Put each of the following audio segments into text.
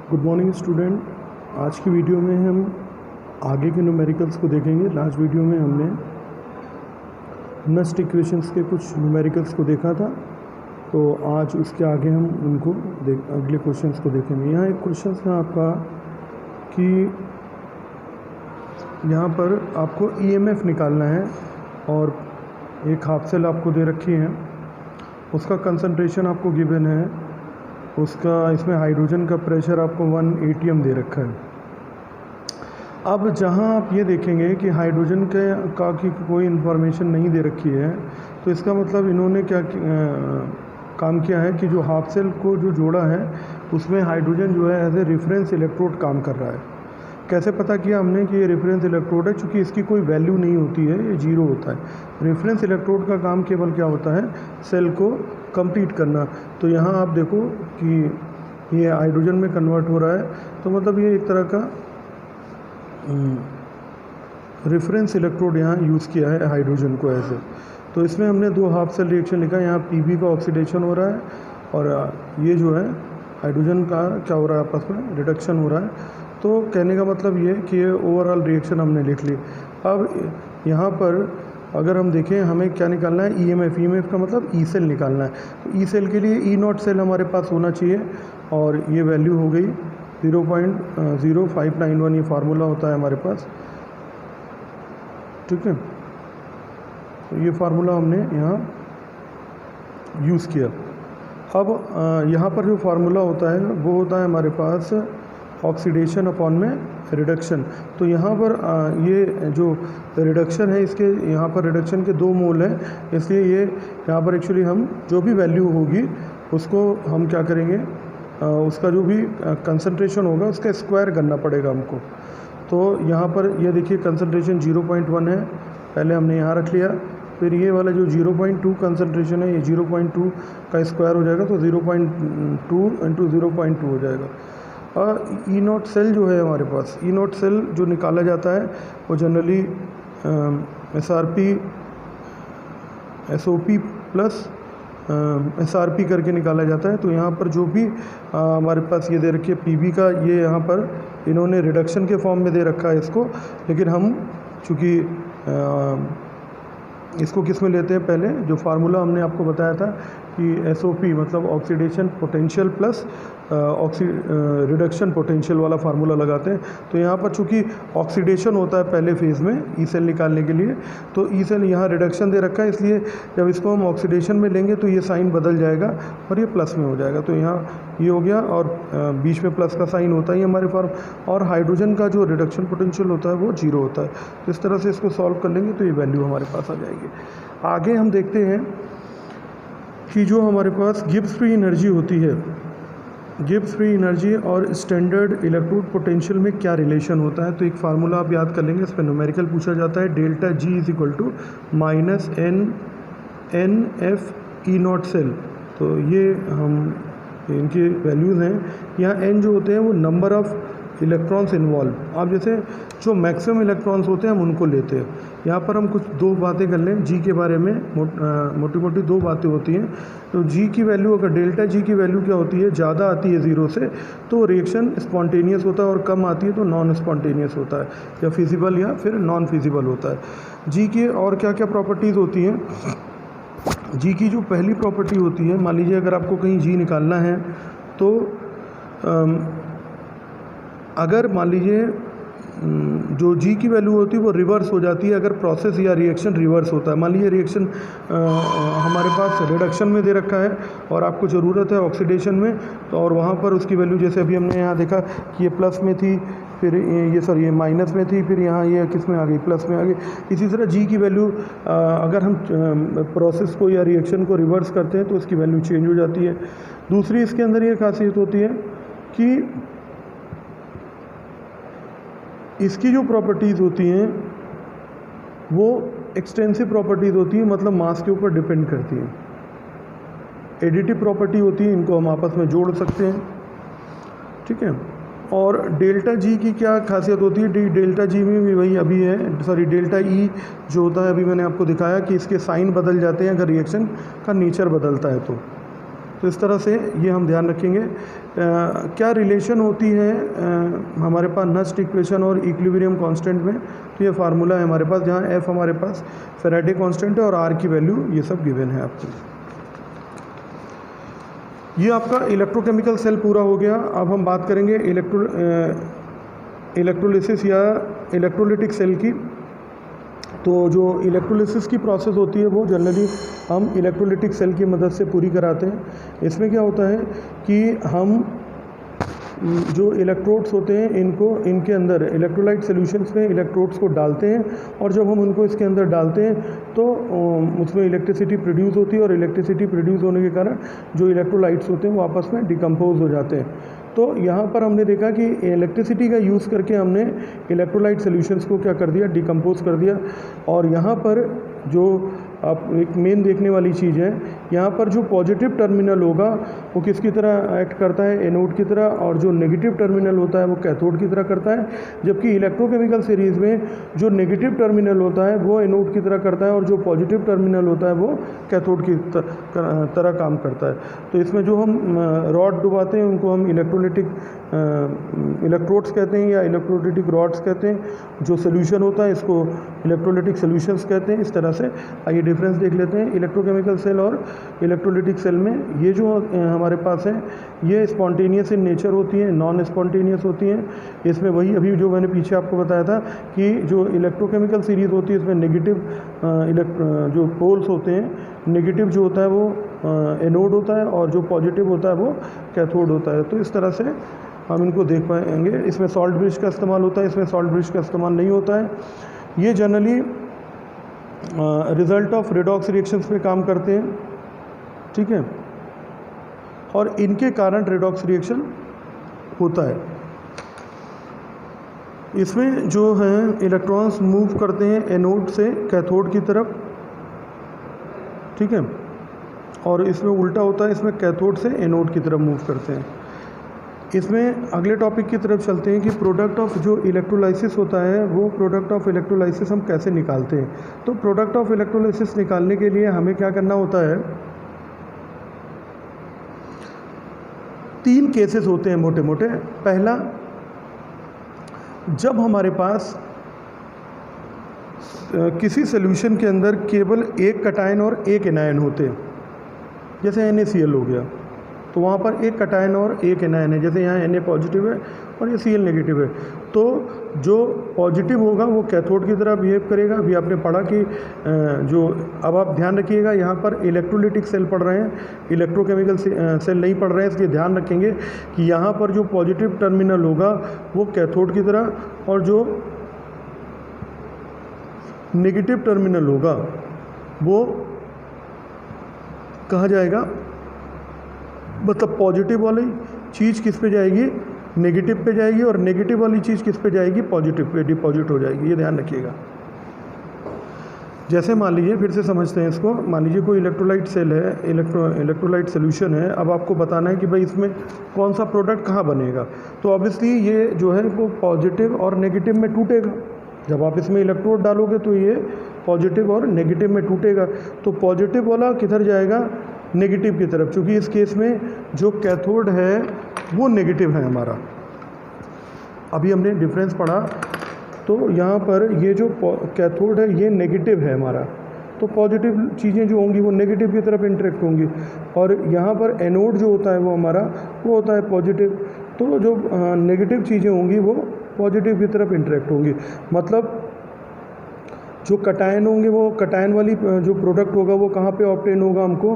Good morning student. आज की video में हम आगे के न्यूमेरिकल्स को देखेंगे। लास्ट वीडियो में हमने नस्ट इक्वेशंस के कुछ न्यूमेरिकल्स को देखा था, तो आज उसके आगे हम उनको अगले क्वेश्चंस को देखेंगे। यहाँ एक क्वेश्चन है आपका कि यहाँ पर आपको ईएमएफ निकालना है और एक हाफ सेल आपको दे रखी है, उसका कंसंट्रेशन आपको गिवन है, उसका इसमें हाइड्रोजन का प्रेशर आपको 1 atm दे रखा है। अब जहाँ आप ये देखेंगे कि हाइड्रोजन की कोई इन्फॉर्मेशन नहीं दे रखी है, तो इसका मतलब इन्होंने क्या काम किया है कि जो हाफ सेल को जो जोड़ा है उसमें हाइड्रोजन जो है एज ए रेफरेंस इलेक्ट्रोड काम कर रहा है। कैसे पता किया हमने कि ये रेफरेंस इलेक्ट्रोड है? चूँकि इसकी कोई वैल्यू नहीं होती है, ये जीरो होता है। रेफरेंस इलेक्ट्रोड का काम केवल क्या होता है? सेल को कंप्लीट करना। तो यहाँ आप देखो कि ये हाइड्रोजन में कन्वर्ट हो रहा है, तो मतलब ये एक तरह का रेफरेंस इलेक्ट्रोड यहाँ यूज़ किया है हाइड्रोजन को ऐसे। तो इसमें हमने दो हाफ सेल रिएक्शन लिखा है। यहाँ पीबी का ऑक्सीडेशन हो रहा है और ये जो है हाइड्रोजन का क्या हो रहा है, आपस में रिडक्शन हो रहा है। तो कहने का मतलब ये कि ये ओवरऑल रिएक्शन हमने लिख ली। अब यहाँ पर अगर हम देखें, हमें क्या निकालना है? ईएमएफ। ईएमएफ का मतलब ई सेल निकालना है। तो ई सेल के लिए ई नॉट सेल हमारे पास होना चाहिए और ये वैल्यू हो गई 0.0591। ये फार्मूला होता है हमारे पास, ठीक है। तो ये फार्मूला हमने यहाँ यूज़ किया। अब यहाँ पर जो फार्मूला होता है वो होता है हमारे पास ऑक्सीडेशन अपॉन में रिडक्शन। तो यहाँ पर ये जो रिडक्शन है, इसके यहाँ पर रिडक्शन के 2 मोल हैं, इसलिए ये यहाँ पर एक्चुअली हम जो भी वैल्यू होगी उसको हम क्या करेंगे, उसका जो भी कंसंट्रेशन होगा उसका स्क्वायर करना पड़ेगा हमको। तो यहाँ पर ये देखिए कंसंट्रेशन 0.1 है, पहले हमने यहाँ रख लिया। फिर ये वाला जो 0.2 कंसंट्रेशन है, ये 0.2 का स्क्वायर हो जाएगा, तो 0.2 इंटू 0.2 हो जाएगा। और ई नॉट सेल जो है हमारे पास, ई नॉट सेल जो निकाला जाता है वो जनरली SOP प्लस SRP करके निकाला जाता है। तो यहाँ पर जो भी हमारे पास ये दे रखी है PB का, ये यहाँ पर इन्होंने रिडक्शन के फॉर्म में दे रखा है इसको, लेकिन हम चूँकि इसको किस में लेते हैं? पहले जो फार्मूला हमने आपको बताया था कि SOP मतलब oxidation potential plus reduction potential वाला फार्मूला लगाते हैं। तो यहाँ पर चूँकि ऑक्सीडेशन होता है पहले फेज़ में ई सेल निकालने के लिए, तो ई सेल यहाँ रिडक्शन दे रखा है, इसलिए जब इसको हम ऑक्सीडेशन में लेंगे तो ये साइन बदल जाएगा और ये प्लस में हो जाएगा। तो यहाँ ये हो गया और बीच में प्लस का साइन होता ही हमारे पास। और हाइड्रोजन का जो रिडक्शन पोटेंशियल होता है वो 0 होता है। तो इस तरह से इसको सॉल्व कर लेंगे तो ये वैल्यू हमारे पास आ जाएगी। आगे हम देखते हैं कि जो हमारे पास गिब्स फ्री एनर्जी होती है, गिब्स फ्री एनर्जी और स्टैंडर्ड इलेक्ट्रोड पोटेंशियल में क्या रिलेशन होता है? तो एक फार्मूला आप याद कर लेंगे, इस पर न्यूमेरिकल पूछा जाता है। Delta G is equal to minus n F E naught cell. तो ये हम इनके वैल्यूज़ हैं। यहाँ एन जो होते हैं वो नंबर ऑफ़ इलेक्ट्रॉन्स इन्वॉल्व। आप जैसे जो मैक्सिमम इलेक्ट्रॉन्स होते हैं हम उनको लेते हैं। यहाँ पर हम कुछ 2 बातें कर लें जी के बारे में। मोटी मोटी 2 बातें होती हैं। तो जी की वैल्यू, अगर डेल्टा जी की वैल्यू क्या होती है, ज़्यादा आती है 0 से तो रिएक्शन स्पॉन्टेनियस होता है, और कम आती है तो नॉन स्पॉन्टेनियस होता है, या फिजिबल या फिर नॉन फिजिबल होता है। जी की और क्या क्या प्रॉपर्टीज़ होती हैं? जी की जो पहली प्रॉपर्टी होती है, मान लीजिए अगर आपको कहीं जी निकालना है तो अगर मान लीजिए जो जी की वैल्यू होती है वो रिवर्स हो जाती है अगर प्रोसेस या रिएक्शन रिवर्स होता है। मान लीजिए रिएक्शन हमारे पास रिडक्शन में दे रखा है और आपको ज़रूरत है ऑक्सीडेशन में, तो और वहाँ पर उसकी वैल्यू जैसे अभी हमने यहाँ देखा कि ये प्लस में थी, फिर ये माइनस में थी, फिर यहाँ ये किस में आ गई? प्लस में आ गई। इसी तरह जी की वैल्यू अगर हम प्रोसेस को या रिएक्शन को रिवर्स करते हैं तो उसकी वैल्यू चेंज हो जाती है। दूसरी इसके अंदर ये खासियत होती है कि इसकी जो प्रॉपर्टीज़ होती हैं वो एक्सटेंसिव प्रॉपर्टीज़ होती हैं, मतलब मास के ऊपर डिपेंड करती हैं। एडिटिव प्रॉपर्टी होती है, इनको हम आपस में जोड़ सकते हैं, ठीक है। और डेल्टा जी की क्या खासियत होती है? डेल्टा जी में भी वही अभी है, सॉरी डेल्टा ई जो होता है अभी मैंने आपको दिखाया कि इसके साइन बदल जाते हैं अगर रिएक्शन का नेचर बदलता है तो। तो इस तरह से ये हम ध्यान रखेंगे। क्या रिलेशन होती है हमारे पास नस्ट इक्वेशन और इक्विलिब्रियम कांस्टेंट में, तो ये फार्मूला है हमारे पास, जहाँ एफ हमारे पास फैराडे कांस्टेंट है और आर की वैल्यू ये सब गिवन है आपको। ये आपका इलेक्ट्रोकेमिकल सेल पूरा हो गया। अब हम बात करेंगे इलेक्ट्रोलिसिस या इलेक्ट्रोलिटिक सेल की। तो जो इलेक्ट्रोलिसिस की प्रोसेस होती है वो जनरली हम इलेक्ट्रोलिटिक सेल की मदद से पूरी कराते हैं। इसमें क्या होता है कि हम जो इलेक्ट्रोड्स होते हैं इनके अंदर इलेक्ट्रोलाइट सॉल्यूशंस में इलेक्ट्रोड्स को डालते हैं, और जब हम उनको इसके अंदर डालते हैं तो उसमें इलेक्ट्रिसिटी प्रोड्यूस होती है, और इलेक्ट्रिसिटी प्रोड्यूस होने के कारण जो इलेक्ट्रोलाइट्स होते हैं वो आपस में डिकम्पोज हो जाते हैं। तो यहाँ पर हमने देखा कि इलेक्ट्रिसिटी का यूज़ करके हमने इलेक्ट्रोलाइट सॉल्यूशंस को क्या कर दिया, डिकम्पोज कर दिया। और यहाँ पर जो आप एक मेन देखने वाली चीज़ है, यहाँ पर जो पॉजिटिव टर्मिनल होगा वो किसकी तरह एक्ट करता है, एनोड की तरह, और जो नेगेटिव टर्मिनल होता है वो कैथोड की तरह करता है। जबकि इलेक्ट्रोकेमिकल सीरीज़ में जो नेगेटिव टर्मिनल होता है वो एनोड की तरह करता है, और जो पॉजिटिव टर्मिनल होता है वो कैथोड की तरह काम करता है। तो इसमें जो हम रॉड डुबाते हैं उनको हम इलेक्ट्रोलिटिक इलेक्ट्रोड्स कहते हैं या इलेक्ट्रोलिटिक रॉड्स कहते हैं। जो सोल्यूशन होता है इसको इलेक्ट्रोलिटिक सोल्यूशंस कहते हैं। इस तरह से आइए डिफरेंस देख लेते हैं इलेक्ट्रोकेमिकल सेल और इलेक्ट्रोलिटिक सेल में। ये जो हमारे पास है ये स्पॉन्टेनियस इन नेचर होती हैं, नॉन स्पॉन्टेनियस होती हैं। इसमें वही अभी जो मैंने पीछे आपको बताया था कि जो इलेक्ट्रोकेमिकल सीरीज़ होती है इसमें नेगेटिव जो पोल्स होते हैं, नेगेटिव जो होता है वो एनोड होता है और जो पॉजिटिव होता है वो कैथोड होता है। तो इस तरह से हम इनको देख पाएंगे। इसमें सॉल्ट ब्रिज का इस्तेमाल होता है, इसमें सॉल्ट ब्रिज का इस्तेमाल नहीं होता है। ये generally result of redox reactions पे काम करते हैं, ठीक है, और इनके कारण रेडॉक्स रिएक्शन होता है। इसमें जो है इलेक्ट्रॉन्स मूव करते हैं एनोड से कैथोड की तरफ, ठीक है, और इसमें उल्टा होता है, इसमें कैथोड से एनोड की तरफ मूव करते हैं। इसमें अगले टॉपिक की तरफ चलते हैं कि प्रोडक्ट ऑफ जो इलेक्ट्रोलाइसिस होता है वो प्रोडक्ट ऑफ इलेक्ट्रोलाइसिस हम कैसे निकालते हैं। तो प्रोडक्ट ऑफ इलेक्ट्रोलाइसिस निकालने के लिए हमें क्या करना होता है, 3 केसेस होते हैं मोटे मोटे। पहला, जब हमारे पास किसी सॉल्यूशन के अंदर केवल एक कटायन और एक एनायन होते हैं, जैसे NaCl हो गया, तो वहाँ पर एक कटायन और एक एनायन है। जैसे यहाँ Na पॉजिटिव है और ये Cl नेगेटिव है, तो जो पॉजिटिव होगा वो कैथोड की तरह बिहेव करेगा। अभी आपने पढ़ा कि जो, अब आप ध्यान रखिएगा यहाँ पर इलेक्ट्रोलिटिक सेल पढ़ रहे हैं, इलेक्ट्रोकेमिकल सेल नहीं पढ़ रहे हैं, इसलिए ध्यान रखेंगे कि यहाँ पर जो पॉजिटिव टर्मिनल होगा वो कैथोड की तरह, और जो नेगेटिव टर्मिनल होगा वो कहाँ जाएगा, मतलब पॉजिटिव वाली चीज़ किस पे जाएगी, नेगेटिव पे जाएगी, और नेगेटिव वाली चीज़ किस पे जाएगी, पॉजिटिव पे डिपॉजिट हो जाएगी। ये ध्यान रखिएगा। जैसे मान लीजिए, फिर से समझते हैं इसको, मान लीजिए कोई इलेक्ट्रोलाइट सेल है, इलेक्ट्रोलाइट सोल्यूशन है। अब आपको बताना है कि भाई इसमें कौन सा प्रोडक्ट कहाँ बनेगा। तो ऑब्वियसली ये जो है वो पॉजिटिव और नेगेटिव में टूटेगा। जब आप इसमें इलेक्ट्रोड डालोगे तो ये पॉजिटिव और नेगेटिव में टूटेगा। तो पॉजिटिव वाला किधर जाएगा, नेगेटिव की तरफ, क्योंकि इस केस में जो कैथोड है वो नेगेटिव है हमारा। अभी हमने डिफरेंस पढ़ा, तो यहाँ पर ये जो कैथोड है ये नेगेटिव है हमारा, तो पॉजिटिव चीज़ें जो होंगी वो नेगेटिव की तरफ इंटरेक्ट होंगी, और यहाँ पर एनोड जो होता है वो हमारा वो होता है पॉजिटिव, तो जो नेगेटिव चीज़ें होंगी वो पॉजिटिव की तरफ इंटरेक्ट होंगी। मतलब जो कटायन होंगे वो कटायन वाली जो प्रोडक्ट होगा वो कहाँ पे ऑब्टेन होगा, हमको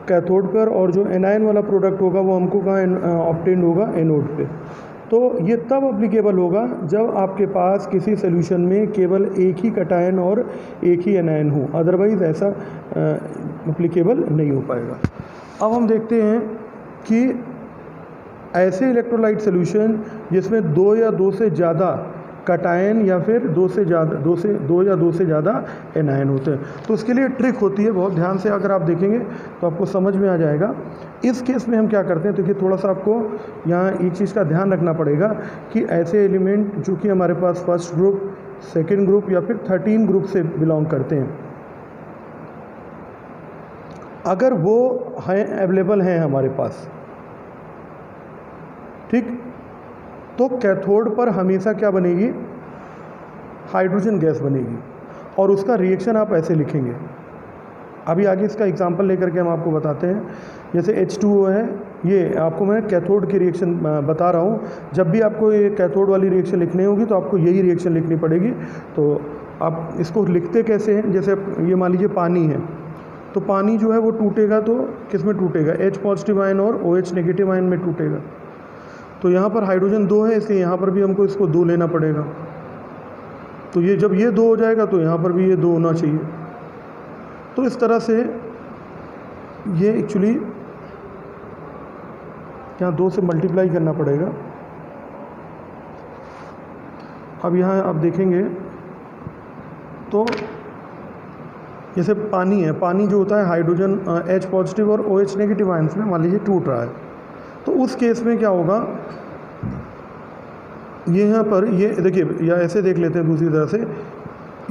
कैथोड पर, और जो एनायन वाला प्रोडक्ट होगा वो हमको कहाँ ऑब्टेन होगा, एनोड पे। तो ये तब अप्लीकेबल होगा जब आपके पास किसी सोल्यूशन में केवल एक ही कटायन और एक ही एनायन हो, अदरवाइज़ ऐसा अप्लीकेबल नहीं हो पाएगा। अब हम देखते हैं कि ऐसे इलेक्ट्रोलाइट सोल्यूशन जिसमें 2 या 2 से ज़्यादा कटायन या फिर 2 या 2 से ज़्यादा एनायन होते हैं, तो उसके लिए ट्रिक होती है। बहुत ध्यान से अगर आप देखेंगे तो आपको समझ में आ जाएगा। इस केस में हम क्या करते हैं, तो देखिए थोड़ा सा आपको यहाँ एक चीज़ का ध्यान रखना पड़ेगा कि ऐसे एलिमेंट जो कि हमारे पास फर्स्ट ग्रुप, सेकेंड ग्रुप या फिर 13 ग्रुप से बिलोंग करते हैं, अगर वो हैं अवेलेबल हैं हमारे पास, ठीक, तो कैथोड पर हमेशा क्या बनेगी, हाइड्रोजन गैस बनेगी। और उसका रिएक्शन आप ऐसे लिखेंगे, अभी आगे इसका एग्जांपल लेकर के हम आपको बताते हैं। जैसे H2O है, ये आपको मैं कैथोड की रिएक्शन बता रहा हूँ। जब भी आपको ये कैथोड वाली रिएक्शन लिखनी होगी तो आपको यही रिएक्शन लिखनी पड़ेगी। तो आप इसको लिखते कैसे हैं, जैसे ये मान लीजिए पानी है, तो पानी जो है वो टूटेगा तो किस में टूटेगा, H पॉजिटिव आयन और OH नेगेटिव आयन में टूटेगा। तो यहाँ पर हाइड्रोजन 2 है, इसलिए यहाँ पर भी हमको इसको 2 लेना पड़ेगा। तो ये जब ये 2 हो जाएगा तो यहाँ पर भी ये 2 होना चाहिए। तो इस तरह से ये एक्चुअली यहाँ 2 से मल्टीप्लाई करना पड़ेगा। अब यहाँ आप देखेंगे तो जैसे पानी है, पानी जो होता है हाइड्रोजन H पॉजिटिव और OH नेगेटिव आयंस में मान लीजिए टूट रहा है, तो उस केस में क्या होगा, ये यहाँ पर ये देखिए, या ऐसे देख लेते हैं दूसरी तरह से,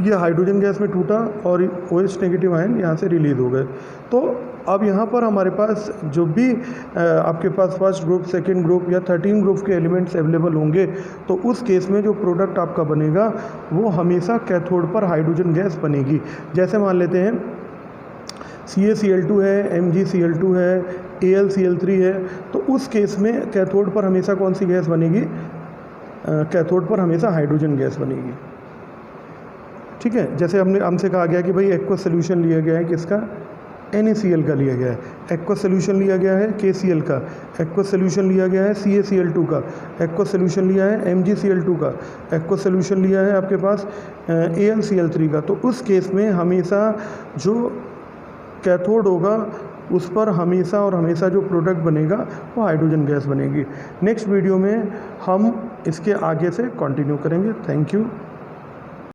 ये हाइड्रोजन गैस में टूटा और OH नेगेटिव आयन यहाँ से रिलीज हो गए। तो अब यहाँ पर हमारे पास जो भी आपके पास फर्स्ट ग्रुप, सेकंड ग्रुप या 13 ग्रुप के एलिमेंट्स अवेलेबल होंगे, तो उस केस में जो प्रोडक्ट आपका बनेगा वो हमेशा कैथोड पर हाइड्रोजन गैस बनेगी। जैसे मान लेते हैं CaCl2 है, MgCl2 है, AlCl3 है, तो उस केस में कैथोड पर हमेशा कौन सी गैस बनेगी, कैथोड पर हमेशा हाइड्रोजन गैस बनेगी। ठीक है, जैसे हमसे कहा गया कि भाई एक्वा सोल्यूशन लिया गया है किसका, NaCl का लिया गया है, एक्वा सोल्यूशन लिया गया है KCl का, एक्वा सोल्यूशन लिया गया है CaCl2 का, एक्वा सोल्यूशन लिया है MgCl2 का, एक्वा सोल्यूशन लिया है आपके पास AlCl3 का। तो उस केस में हमेशा जो कैथोड होगा उस पर हमेशा और हमेशा जो प्रोडक्ट बनेगा वो हाइड्रोजन गैस बनेगी। नेक्स्ट वीडियो में हम इसके आगे से कंटिन्यू करेंगे। Thank you.